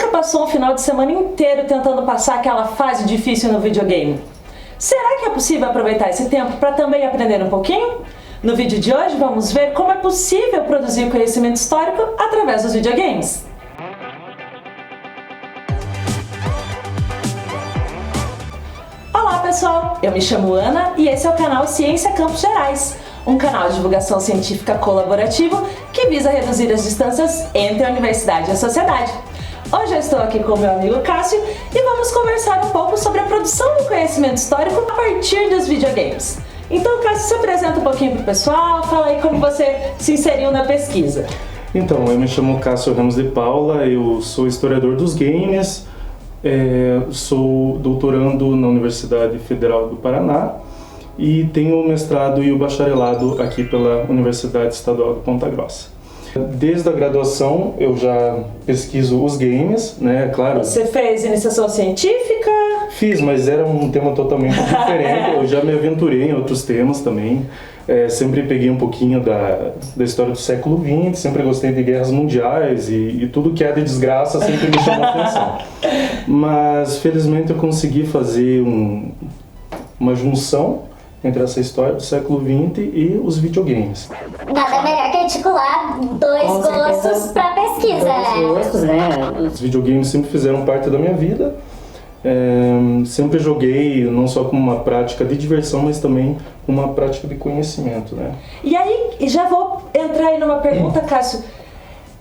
passou um final de semana inteiro tentando passar aquela fase difícil no videogame? Será que é possível aproveitar esse tempo para também aprender um pouquinho? No vídeo de hoje vamos ver como é possível produzir conhecimento histórico através dos videogames. Olá pessoal, eu me chamo Ana e esse é o canal Ciência Campos Gerais, um canal de divulgação científica colaborativo que visa reduzir as distâncias entre a universidade e a sociedade. Hoje eu estou aqui com o meu amigo Cássio e vamos conversar um pouco sobre a produção do conhecimento histórico a partir dos videogames. Então, Cássio, se apresenta um pouquinho para o pessoal, fala aí como você se inseriu na pesquisa. Então, eu me chamo Cássio Ramos de Paula, eu sou historiador dos games, sou doutorando na Universidade Federal do Paraná e tenho o mestrado e o bacharelado aqui pela Universidade Estadual de Ponta Grossa. Desde a graduação eu já pesquiso os games, né, claro. Você fez iniciação científica? Fiz, mas era um tema totalmente diferente, eu já me aventurei em outros temas também. Sempre peguei um pouquinho da história do século XX, sempre gostei de guerras mundiais e tudo que é de desgraça sempre me chamou a atenção. Mas felizmente eu consegui fazer uma junção entre essa história do século XX e os videogames. Nada melhor que articular dois gostos para pesquisa, né? Os videogames sempre fizeram parte da minha vida. Sempre joguei não só como uma prática de diversão, mas também como uma prática de conhecimento, né? E aí, já vou entrar aí numa pergunta, Cássio,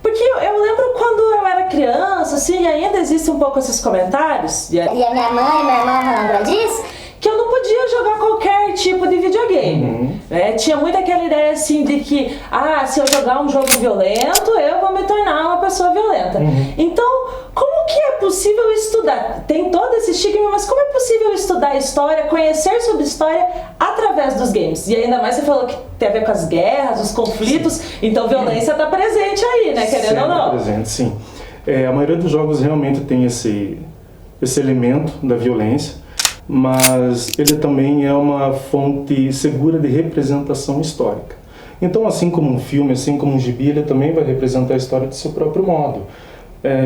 porque eu lembro quando eu era criança, assim, ainda existem um pouco esses comentários. E a minha mãe e minha irmã vão lembrar disso? Que eu não podia jogar qualquer tipo de videogame. Tinha muito aquela ideia assim de que, se eu jogar um jogo violento, eu vou me tornar uma pessoa violenta. Então, como que é possível estudar? Tem todo esse estigma, mas como é possível estudar história, conhecer sobre história através dos games? E ainda mais você falou que tem a ver com as guerras, os conflitos, então violência está presente aí, né? Querendo Sempre ou não. Presente, sim. A maioria dos jogos realmente tem esse elemento da violência, mas ele também é uma fonte segura de representação histórica. Então, assim como um filme, assim como um gibi, ele também vai representar a história de seu próprio modo.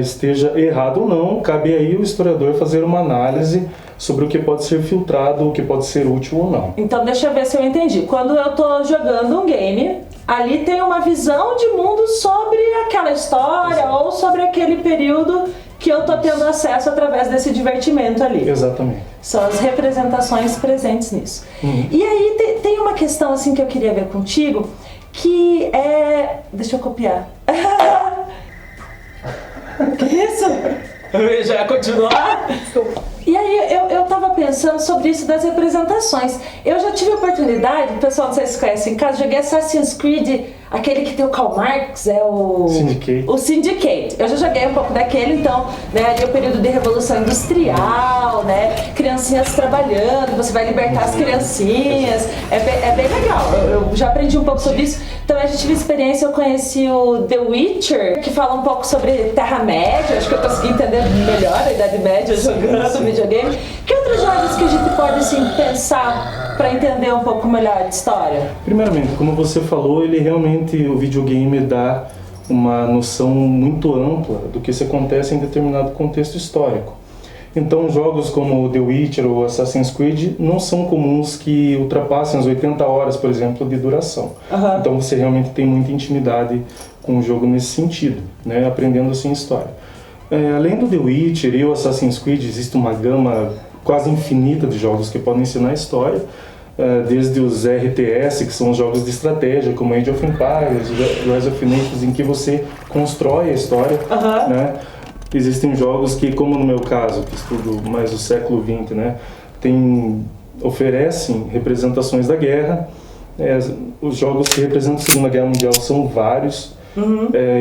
Esteja errado ou não, cabe aí o historiador fazer uma análise sobre o que pode ser filtrado, o que pode ser útil ou não. Então, deixa eu ver se eu entendi. Quando eu estou jogando um game, ali tem uma visão de mundo sobre aquela história. Exato. Ou sobre aquele período que eu tô tendo acesso através desse divertimento ali. Exatamente. São as representações presentes nisso. E aí tem uma questão assim que eu queria ver contigo, que é... Deixa eu copiar. Que isso? Eu já ia continuar? E aí eu tava pensando sobre isso das representações. Eu já tive a oportunidade, o pessoal não sei se conhece em casa, joguei Assassin's Creed, aquele que tem o Karl Marx, o Syndicate. O Syndicate. Eu já joguei um pouco daquele, então, né, ali é o período de Revolução Industrial, né, criancinhas trabalhando, você vai libertar as criancinhas, é bem legal, eu já aprendi um pouco sobre isso. Também a gente tive experiência, eu conheci o The Witcher, que fala um pouco sobre Terra-média, acho que eu consegui entender melhor a Idade Média jogando videogame. Que outros jogos que a gente pode assim, pensar para entender um pouco melhor de história? Primeiramente, como você falou, o videogame dá uma noção muito ampla do que se acontece em determinado contexto histórico. Então, jogos como The Witcher ou Assassin's Creed não são comuns que ultrapassem as 80 horas, por exemplo, de duração. Então, você realmente tem muita intimidade com o jogo nesse sentido, né? Aprendendo assim história. Além do The Witcher e o Assassin's Creed, existe uma gama quase infinita de jogos que podem ensinar a história, desde os RTS, que são os jogos de estratégia, como Age of Empires, Rise of Nations, em que você constrói a história, né? Existem jogos que, como no meu caso, que estudo mais o século XX, né, oferecem representações da guerra. Os jogos que representam a Segunda Guerra Mundial são vários.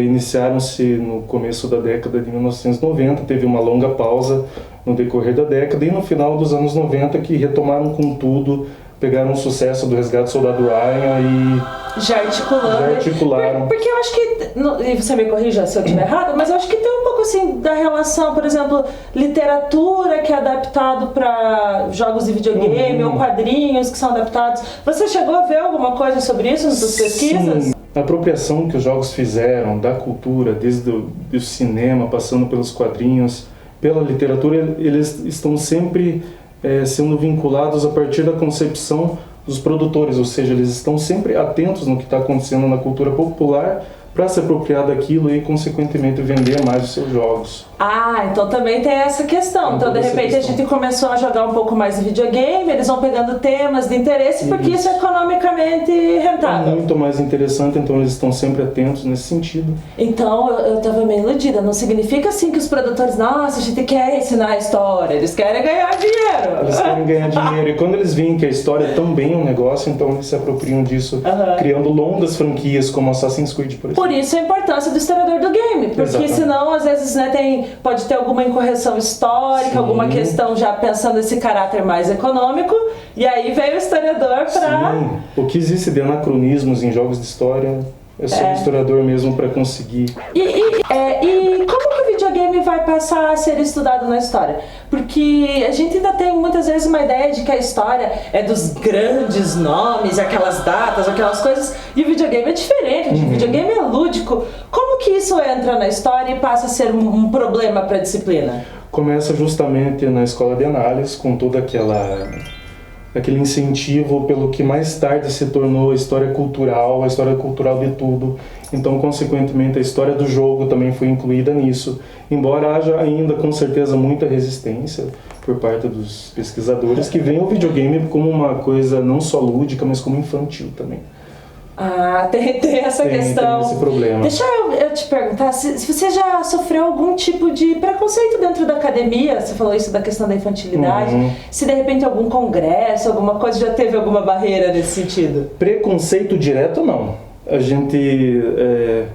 Iniciaram-se no começo da década de 1990, teve uma longa pausa no decorrer da década, e no final dos anos 90 que retomaram com tudo, pegaram o sucesso do Resgate do Soldado Ryan e já articularam. Porque eu acho que, e você me corrija se eu estiver errado, mas eu acho que tem um pouco assim da relação, por exemplo, literatura que é adaptado para jogos de videogame ou quadrinhos que são adaptados. Você chegou a ver alguma coisa sobre isso nas suas pesquisas? a apropriação que os jogos fizeram da cultura, desde o cinema, passando pelos quadrinhos, pela literatura, eles estão sempre sendo vinculados a partir da concepção dos produtores, ou seja, eles estão sempre atentos no que está acontecendo na cultura popular para se apropriar daquilo e, consequentemente, vender mais os seus jogos. Ah, então também tem essa questão. Então, de repente, a gente começou a jogar um pouco mais de videogame, eles vão pegando temas de interesse, porque isso é economicamente rentável. É muito mais interessante, então eles estão sempre atentos nesse sentido. Então, eu estava meio iludida. Não significa assim que os produtores, nossa, a gente quer ensinar a história, eles querem ganhar dinheiro. Eles querem ganhar dinheiro, e quando eles veem que a história é também um negócio, então eles se apropriam disso, criando longas franquias, como Assassin's Creed, por exemplo. Por isso a importância do historiador do game, porque Exatamente. senão, às vezes, né, pode ter alguma incorreção histórica, Sim. alguma questão já pensando nesse caráter mais econômico, e aí veio o historiador para... Sim, o que existe de anacronismos em jogos de história é só o historiador mesmo para conseguir. E como que o videogame vai passar a ser estudado na história? Porque a gente ainda tem muitas vezes uma ideia de que a história é dos grandes nomes, aquelas datas, aquelas coisas, e o videogame é diferente, o videogame é lúdico. Como que isso entra na história e passa a ser um problema para a disciplina? Começa justamente na escola de análise, com todo aquele incentivo pelo que mais tarde se tornou a história cultural de tudo. Então, consequentemente, a história do jogo também foi incluída nisso, embora haja ainda, com certeza, muita resistência por parte dos pesquisadores que veem o videogame como uma coisa não só lúdica, mas como infantil também. Ah, tem essa questão. Tem esse problema. Deixa eu te perguntar, se você já sofreu algum tipo de preconceito dentro da academia, você falou isso da questão da infantilidade, se de repente algum congresso, alguma coisa, já teve alguma barreira nesse sentido? Preconceito direto, não. A gente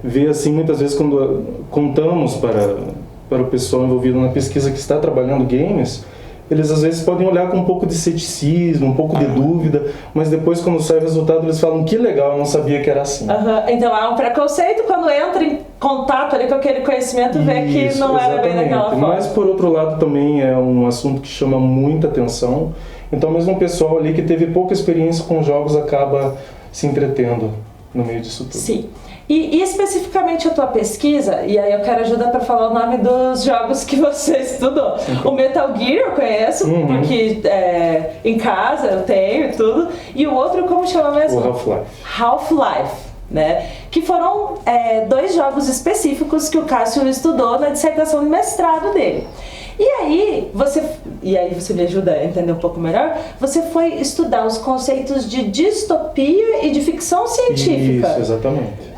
vê assim muitas vezes quando contamos para o pessoal envolvido na pesquisa que está trabalhando games, eles às vezes podem olhar com um pouco de ceticismo, um pouco de dúvida, mas depois quando sai o resultado eles falam que legal, eu não sabia que era assim. Então há um preconceito quando entra em contato ali com aquele conhecimento, vê que não era bem daquela forma. Mas por outro lado também é um assunto que chama muita atenção, então mesmo o pessoal ali que teve pouca experiência com jogos acaba se entretendo no meio disso tudo. Sim. E especificamente a tua pesquisa, e aí eu quero ajuda para falar o nome dos jogos que você estudou. O Metal Gear eu conheço, porque em casa eu tenho e tudo. E o outro, como chama mesmo? O Half-Life. Half-Life, né? Que foram 2 jogos específicos que o Cássio estudou na dissertação de mestrado dele. E aí você me ajuda a entender um pouco melhor, você foi estudar os conceitos de distopia e de ficção científica. Isso, exatamente.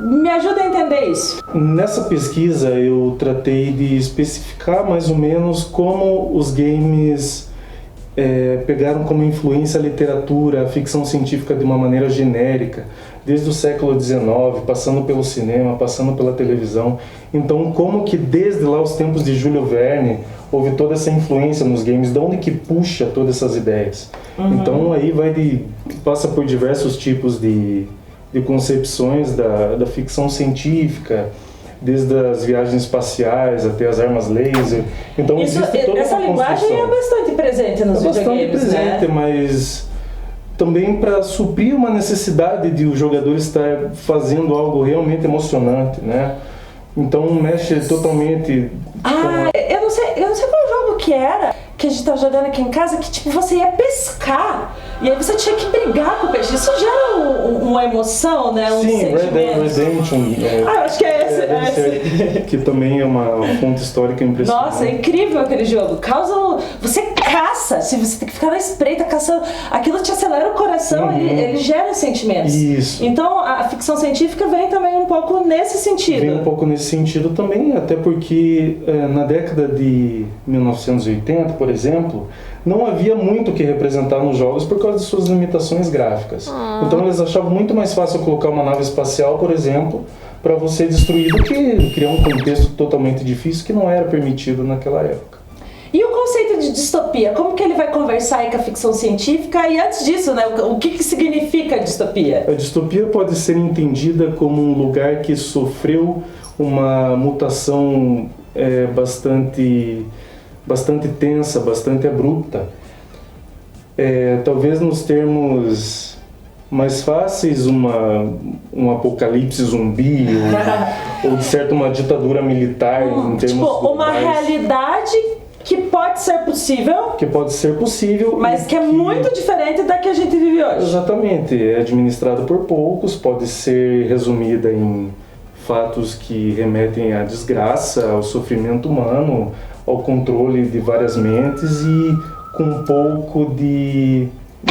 Me ajuda a entender isso. Nessa pesquisa eu tratei de especificar mais ou menos como os games pegaram como influência a literatura, a ficção científica de uma maneira genérica, desde o século XIX, passando pelo cinema, passando pela televisão. Então, como que desde lá os tempos de Júlio Verne houve toda essa influência nos games, de onde que puxa todas essas ideias? Então, aí passa por diversos tipos de concepções da ficção científica, desde as viagens espaciais até as armas laser. Então existe toda essa linguagem é bastante presente nos videogames, presente, né? Mas também para suprir uma necessidade de o jogador estar fazendo algo realmente emocionante, né? Então mexe totalmente. Eu não sei qual jogo que era que a gente tava jogando aqui em casa, que tipo, você ia pescar e aí você tinha que brigar com o peixe. Isso gera uma emoção, né? Sim, Red Dead Redemption. Eu acho que é esse. Que também é uma fonte histórica impressionante. Nossa, é incrível aquele jogo. Você caça, se você tem que ficar na espreita caçando, aquilo te acelera o coração, ele gera sentimentos. Isso. Então a ficção científica vem também um pouco nesse sentido. Vem um pouco nesse sentido também, até porque na década de 1980, por exemplo, não havia muito o que representar nos jogos por causa de suas limitações gráficas. Então eles achavam muito mais fácil colocar uma nave espacial, por exemplo, para você destruir do que criar um contexto totalmente difícil que não era permitido naquela época. E o conceito de distopia, como que ele vai conversar aí com a ficção científica? E antes disso, né, o que significa a distopia? A distopia pode ser entendida como um lugar que sofreu uma mutação bastante tensa, bastante abrupta. Talvez nos termos mais fáceis um apocalipse zumbi ou de certo uma ditadura militar em termos tipo, uma globais. realidade que pode ser possível, Que pode ser possível, mas que é muito diferente da que a gente vive hoje. Exatamente, é administrada por poucos, pode ser resumida em fatos que remetem à desgraça, ao sofrimento humano, ao controle de várias mentes e com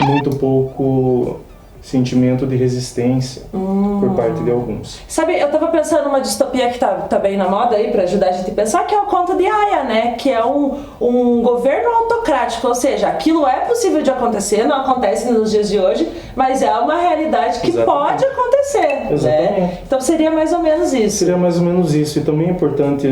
muito pouco sentimento de resistência por parte de alguns. Sabe, eu tava pensando numa distopia que tá bem na moda aí pra ajudar a gente a pensar, que é o Conto de Aia, né? Que é um governo autocrático, ou seja, aquilo é possível de acontecer, não acontece nos dias de hoje, mas é uma realidade que pode acontecer. Exatamente. Né? Então seria mais ou menos isso. Seria mais ou menos isso. E também é importante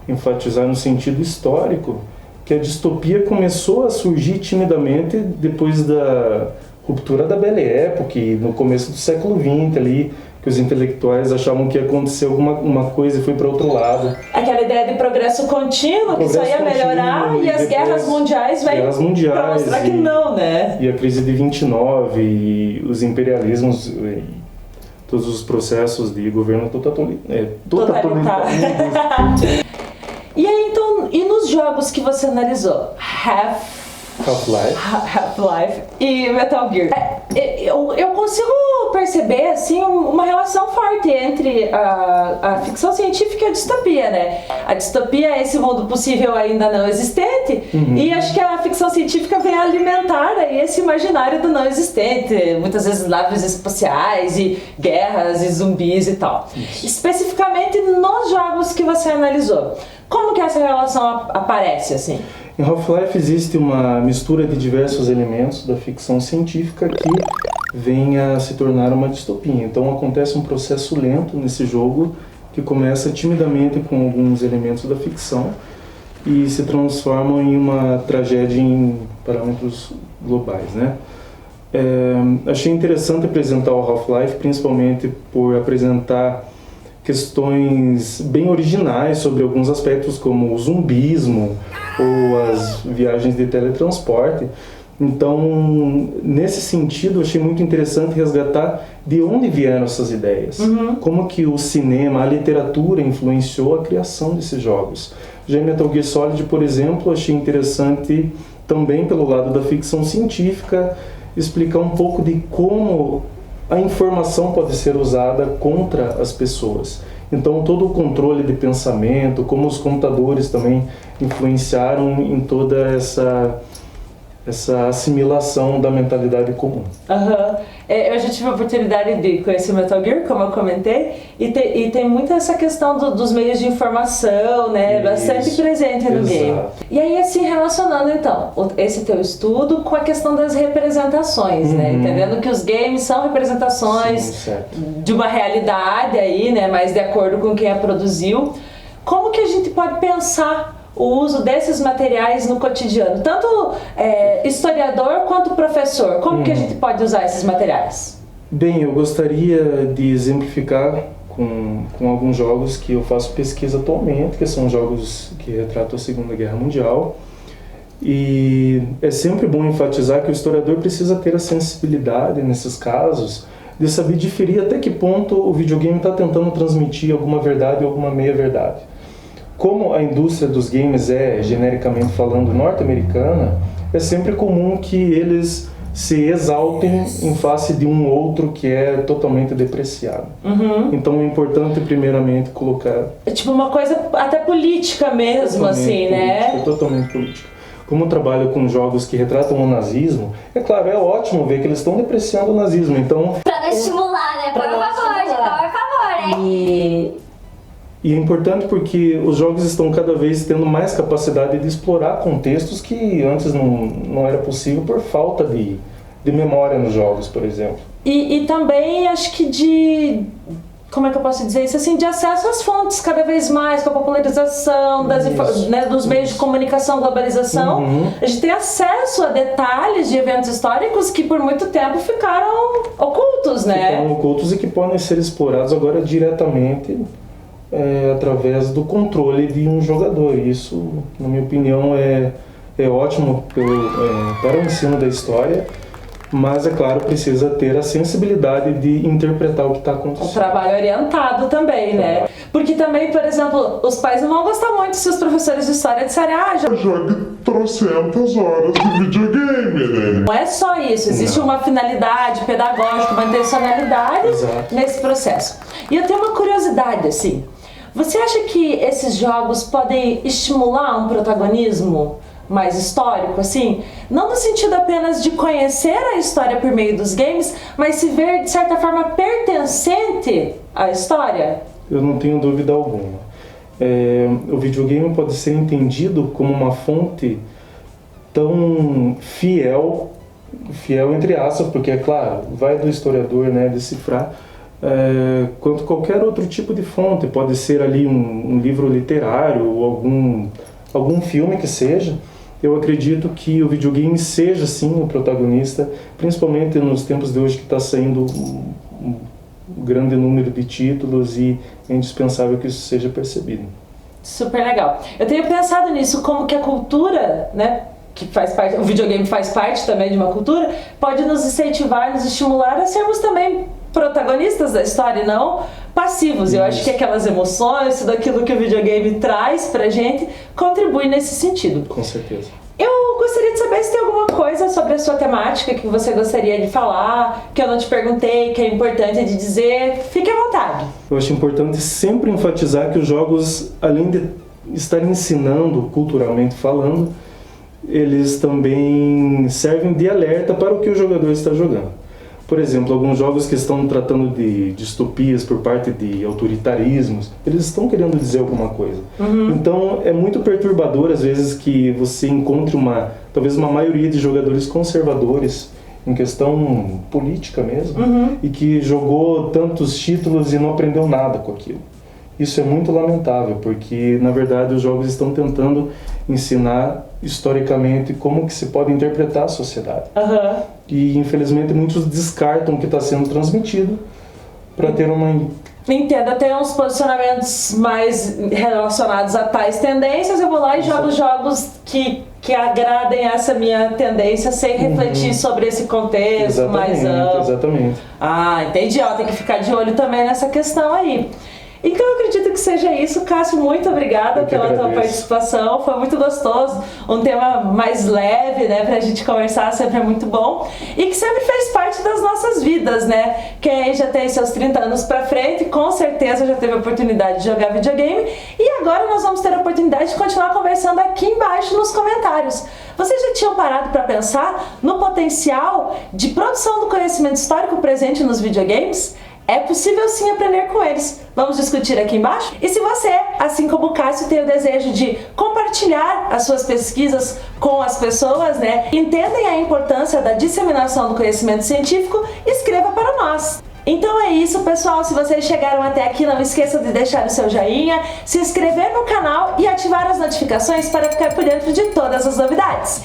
enfatizar no sentido histórico que a distopia começou a surgir timidamente depois da ruptura da Belle Époque, no começo do século XX ali, que os intelectuais achavam que ia acontecer alguma coisa e foi para outro lado. Aquela ideia de progresso contínuo, que só ia melhorar, e as guerras mundiais vêm para mostrar que não, né? E a crise de 29, e os imperialismos, e todos os processos de governo totalitário. E aí, então, e nos jogos que você analisou? Half-Life e Metal Gear. Eu consigo perceber, assim, uma relação forte entre a ficção científica e a distopia, né? A distopia é esse mundo possível ainda não existente, e acho que a ficção científica vem alimentar aí esse imaginário do não existente. Muitas vezes naves espaciais e guerras e zumbis e tal. Isso. Especificamente nos jogos que você analisou. Como que essa relação aparece, assim? Em Half-Life existe uma mistura de diversos elementos da ficção científica que vem a se tornar uma distopia. Então acontece um processo lento nesse jogo que começa timidamente com alguns elementos da ficção e se transformam em uma tragédia em parâmetros globais, né? Achei interessante apresentar o Half-Life, principalmente por apresentar questões bem originais sobre alguns aspectos como o zumbismo ou as viagens de teletransporte. Então, nesse sentido, achei muito interessante resgatar de onde vieram essas ideias. Como que o cinema, a literatura influenciou a criação desses jogos. Já em Metal Gear Solid, por exemplo, achei interessante também pelo lado da ficção científica explicar um pouco de como a informação pode ser usada contra as pessoas. Então todo o controle de pensamento, como os computadores também influenciaram em toda essa assimilação da mentalidade comum. Eu já tive a oportunidade de conhecer Metal Gear, como eu comentei, e tem muito essa questão dos meios de informação, né, bastante presente no game. E aí, assim, relacionando então esse teu estudo com a questão das representações, né, entendendo que os games são representações de uma realidade aí, né, mas de acordo com quem a produziu. Como que a gente pode pensar o uso desses materiais no cotidiano, tanto historiador quanto professor? Como que a gente pode usar esses materiais? Bem, eu gostaria de exemplificar com alguns jogos que eu faço pesquisa atualmente, que são jogos que retratam a Segunda Guerra Mundial. E é sempre bom enfatizar que o historiador precisa ter a sensibilidade, nesses casos, de saber diferir até que ponto o videogame está tentando transmitir alguma verdade ou alguma meia-verdade. Como a indústria dos games é, genericamente falando, norte-americana, é sempre comum que eles se exaltem em face de um outro que é totalmente depreciado. Então é importante, primeiramente, colocar... É tipo uma coisa até política mesmo, assim, política, né? Totalmente política. Como eu trabalho com jogos que retratam o nazismo, é claro, é ótimo ver que eles estão depreciando o nazismo, então... Pra não estimular, né? Por favor, né? E é importante porque os jogos estão cada vez tendo mais capacidade de explorar contextos que antes não era possível por falta de memória nos jogos, por exemplo. E também acho que como é que eu posso dizer isso? Assim, de acesso às fontes cada vez mais, com a popularização dos meios de comunicação, globalização. A gente tem acesso a detalhes de eventos históricos que por muito tempo ficaram ocultos, né? Ficaram ocultos e que podem ser explorados agora diretamente através do controle de um jogador. Isso, na minha opinião, é ótimo para o ensino da história mas é claro, precisa ter a sensibilidade de interpretar o que está acontecendo. O trabalho orientado também, né? Porque também, por exemplo, os pais não vão gostar muito se os professores de história disserem, jogue trocentas horas de videogame, né? Não é só isso, existe uma finalidade pedagógica, uma intencionalidade nesse processo. E eu tenho uma curiosidade, assim, você acha que esses jogos podem estimular um protagonismo mais histórico, assim? Não no sentido apenas de conhecer a história por meio dos games, mas se ver, de certa forma, pertencente à história? Eu não tenho dúvida alguma. O videogame pode ser entendido como uma fonte tão fiel entre aspas, porque é claro, vai do historiador, né, decifrar, quanto qualquer outro tipo de fonte. Pode ser ali um livro literário ou algum filme que seja. Eu acredito que o videogame seja sim o protagonista, principalmente nos tempos de hoje que está saindo um grande número de títulos, e é indispensável que isso seja percebido. Super legal. Eu tenho pensado nisso, como que a cultura, né, que faz parte, o videogame faz parte também de uma cultura, pode nos incentivar, nos estimular a sermos também protagonistas da história e não passivos. Eu acho que aquelas emoções, tudo aquilo que o videogame traz pra gente, contribui nesse sentido. Com certeza. Eu gostaria de saber se tem alguma coisa sobre a sua temática que você gostaria de falar, que eu não te perguntei, que é importante de dizer. Fique à vontade. Eu acho importante sempre enfatizar que os jogos, além de estarem ensinando culturalmente falando, eles também servem de alerta para o que o jogador está jogando. Por exemplo, alguns jogos que estão tratando de distopias por parte de autoritarismos, eles estão querendo dizer alguma coisa. Então é muito perturbador às vezes que você encontre talvez uma maioria de jogadores conservadores em questão política mesmo, e que jogou tantos títulos e não aprendeu nada com aquilo. Isso é muito lamentável, porque na verdade os jogos estão tentando ensinar historicamente como que se pode interpretar a sociedade. E infelizmente muitos descartam o que está sendo transmitido para ter uma... Entendo, até uns posicionamentos mais relacionados a tais tendências, eu vou lá e jogo jogos que agradem essa minha tendência sem refletir sobre esse contexto mais amplo. Exatamente. Entendi, tem que ficar de olho também nessa questão aí. Então eu acredito que seja isso. Cássio, muito obrigada pela tua participação, foi muito gostoso, um tema mais leve, né, pra gente conversar, sempre é muito bom, e que sempre fez parte das nossas vidas, né. Quem aí já tem seus 30 anos pra frente, com certeza já teve a oportunidade de jogar videogame, e agora nós vamos ter a oportunidade de continuar conversando aqui embaixo nos comentários. Vocês já tinham parado para pensar no potencial de produção do conhecimento histórico presente nos videogames? É possível sim aprender com eles. Vamos discutir aqui embaixo? E se você, assim como o Cássio, tem o desejo de compartilhar as suas pesquisas com as pessoas, né, entendem a importância da disseminação do conhecimento científico, escreva para nós. Então é isso, pessoal. Se vocês chegaram até aqui, não esqueçam de deixar o seu joinha, se inscrever no canal e ativar as notificações para ficar por dentro de todas as novidades.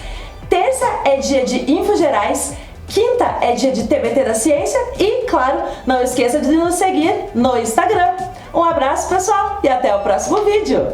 Terça é dia de Infos Gerais, quinta é dia de TBT da Ciência e, claro, não esqueça de nos seguir no Instagram. Um abraço, pessoal, e até o próximo vídeo!